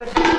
कभी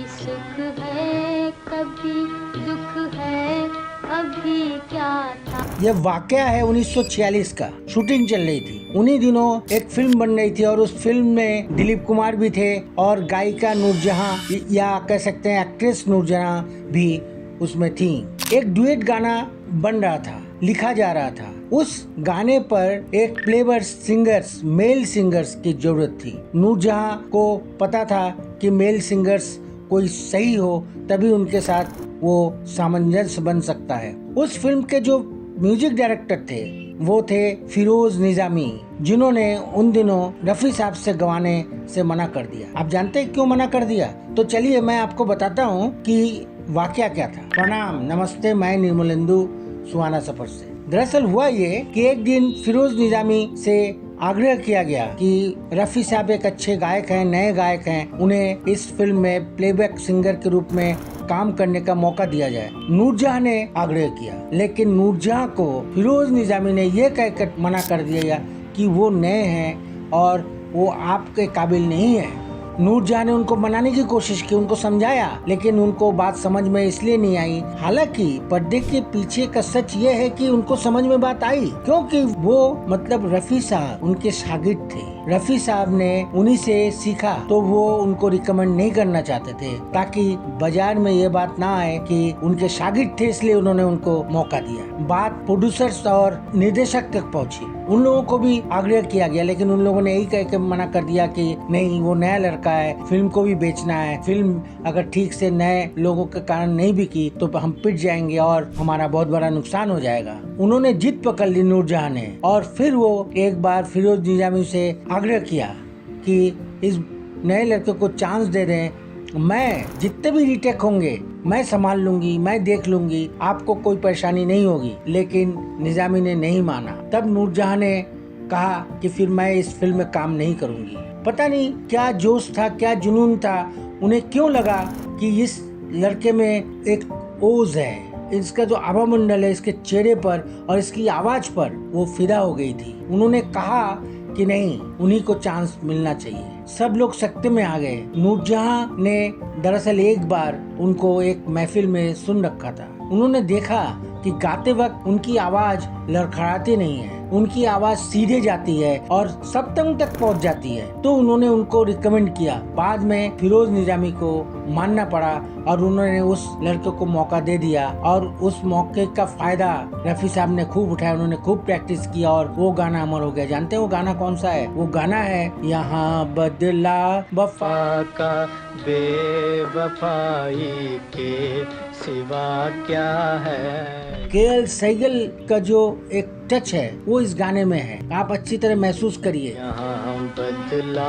सुख है कभी दुख है, अभी क्या था। यह वाकया है 1946 का। शूटिंग चल रही थी। उन्हीं दिनों एक फिल्म बन रही थी और उस फिल्म में दिलीप कुमार भी थे और गायिका नूरजहां या कह सकते हैं एक्ट्रेस नूरजहां भी उसमें थी। एक डुएट गाना बन रहा था, लिखा जा रहा था। उस गाने पर एक प्लेबैक सिंगर्स, मेल सिंगर्स की जरूरत थी। नूरजहां को पता था कि मेल सिंगर्स कोई सही हो तभी उनके साथ वो सामंजस्य बन सकता है। उस फिल्म के जो म्यूजिक डायरेक्टर थे वो थे फिरोज निजामी, जिन्होंने उन दिनों रफी साहब से गवाने से मना कर दिया। आप जानते हैं क्यों मना कर दिया? तो चलिए मैं आपको बताता हूँ कि वाकया क्या था। प्रणाम, नमस्ते, मैं निर्मलेंदु सुहाना सफर से। दरअसल हुआ ये कि एक दिन फिरोज निजामी से आग्रह किया गया कि रफी साहब एक अच्छे गायक हैं, नए गायक हैं, उन्हें इस फिल्म में प्लेबैक सिंगर के रूप में काम करने का मौका दिया जाए। नूरजहां ने आग्रह किया, लेकिन नूरजहां को फिरोज निजामी ने ये कहकर मना कर दिया कि वो नए हैं और वो आपके काबिल नहीं है। नूरजहां ने उनको मनाने की कोशिश की, उनको समझाया, लेकिन उनको बात समझ में इसलिए नहीं आई। हालांकि पर्दे के पीछे का सच ये है कि उनको समझ में बात आई, क्योंकि वो मतलब रफी साहब उनके शागिर्द थे। रफी साहब ने उन्हीं से सीखा, तो वो उनको रिकमेंड नहीं करना चाहते थे ताकि बाजार में ये बात ना आए कि उनके शागिर्द थे, इसलिए उन्होंने उनको मौका दिया। बात प्रोड्यूसर्स और निर्देशक तक पहुंची। उन लोगों को भी आग्रह किया गया, लेकिन उन लोगों ने यही कह के मना कर दिया कि नहीं, वो नया लड़का है, फिल्म को भी बेचना है, फिल्म अगर ठीक से नए लोगों के कारण नहीं बिकी तो हम पिट जाएंगे और हमारा बहुत बड़ा नुकसान हो जाएगा। उन्होंने जिद पकड़ ली नूरजहां ने, और फिर वो एक बार फिरोज निजामी से आग्रह किया कि इस नए लड़के को चांस दे दें, मैं जितने भी रीटेक होंगे मैं संभाल लूंगी, मैं देख लूंगी, आपको कोई परेशानी नहीं होगी। लेकिन निजामी ने नहीं माना। तब नूरजहां ने कहा कि फिर मैं इस फिल्म में काम नहीं करूंगी। पता नहीं क्या जोश था, क्या जुनून था, उन्हें क्यों लगा कि इस लड़के में एक ओज है, इसका जो आभामंडल है इसके चेहरे पर और इसकी आवाज पर वो फिदा हो गई थी। उन्होंने कहा कि नहीं, उन्हीं को चांस मिलना चाहिए। सब लोग सख्ते में आ गए। नूरजहां ने दरअसल एक बार उनको एक महफिल में सुन रखा था। उन्होंने देखा कि गाते वक्त उनकी आवाज लड़खड़ाती नहीं है, उनकी आवाज सीधे जाती है और सप्तम तक पहुंच जाती है। तो उन्होंने उनको रिकमेंड किया। बाद में फिरोज निजामी को मानना पड़ा और उन्होंने उस लड़के को मौका दे दिया और उस मौके का फायदा रफी साहब ने खूब उठाया। उन्होंने खूब प्रैक्टिस किया और वो गाना अमर हो गया। जानते हैं वो गाना कौन सा है? वो गाना है यहाँ बदला वफा का बेवफाई के सिवा क्या है। के.एल. सहगल का जो एक टच है वो इस गाने में है, आप अच्छी तरह महसूस करिए। यहाँ बदला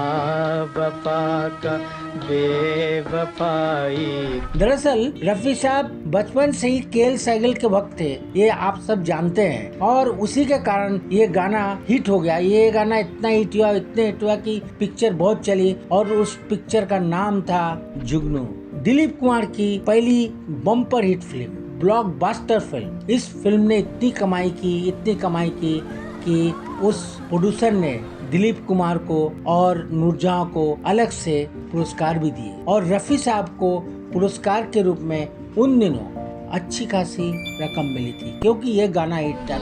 वफा का बेवफाई। दरअसल रफी साहब बचपन से ही के.एल. सहगल के भक्त थे, ये आप सब जानते हैं, और उसी के कारण ये गाना हिट हो गया। ये गाना इतना हिट हुआ, इतने हिट हुआ कि पिक्चर बहुत चली और उस पिक्चर का नाम था जुगनू। दिलीप कुमार की पहली bumper hit film, blockbuster film. इस फिल्म ने इतनी कमाई की कि उस प्रोड्यूसर ने दिलीप कुमार को और नूरजहां को अलग से पुरस्कार भी दिए, और रफी साहब को पुरस्कार के रूप में उन दिनों अच्छी खासी रकम मिली थी, क्योंकि ये गाना हिट था।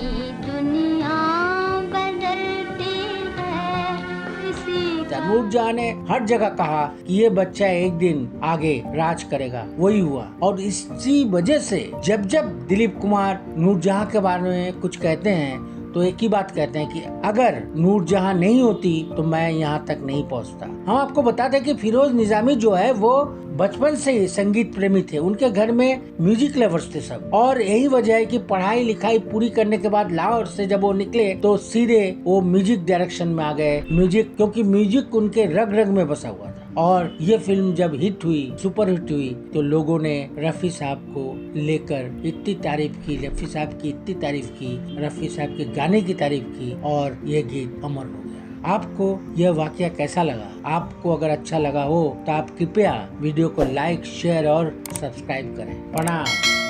नूरजहां ने हर जगह कहा कि ये बच्चा एक दिन आगे राज करेगा, वही हुआ। और इसी वजह से जब जब दिलीप कुमार नूरजहां के बारे में कुछ कहते हैं तो एक ही बात कहते हैं कि अगर नूरजहां नहीं होती तो मैं यहाँ तक नहीं पहुँचता। हम आपको बताते हैं कि फिरोज निजामी जो है वो बचपन से ही संगीत प्रेमी थे। उनके घर में म्यूजिक लवर्स थे सब, और यही वजह है कि पढ़ाई लिखाई पूरी करने के बाद लाहौर से जब वो निकले तो सीधे वो म्यूजिक डायरेक्शन में आ गए। म्यूजिक, क्योंकि म्यूजिक उनके रग रग में बसा हुआ था। और ये फिल्म जब हिट हुई, सुपर हिट हुई, तो लोगों ने रफी साहब को लेकर इतनी तारीफ की, रफी साहब की इतनी तारीफ की, रफी साहब के गाने की तारीफ की, और ये गीत अमर हो गया। आपको यह वाकया कैसा लगा? आपको अगर अच्छा लगा हो तो आप कृपया वीडियो को लाइक, शेयर और सब्सक्राइब करें। प्रणाम,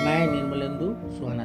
मैं निर्मलेंदु सुहाना।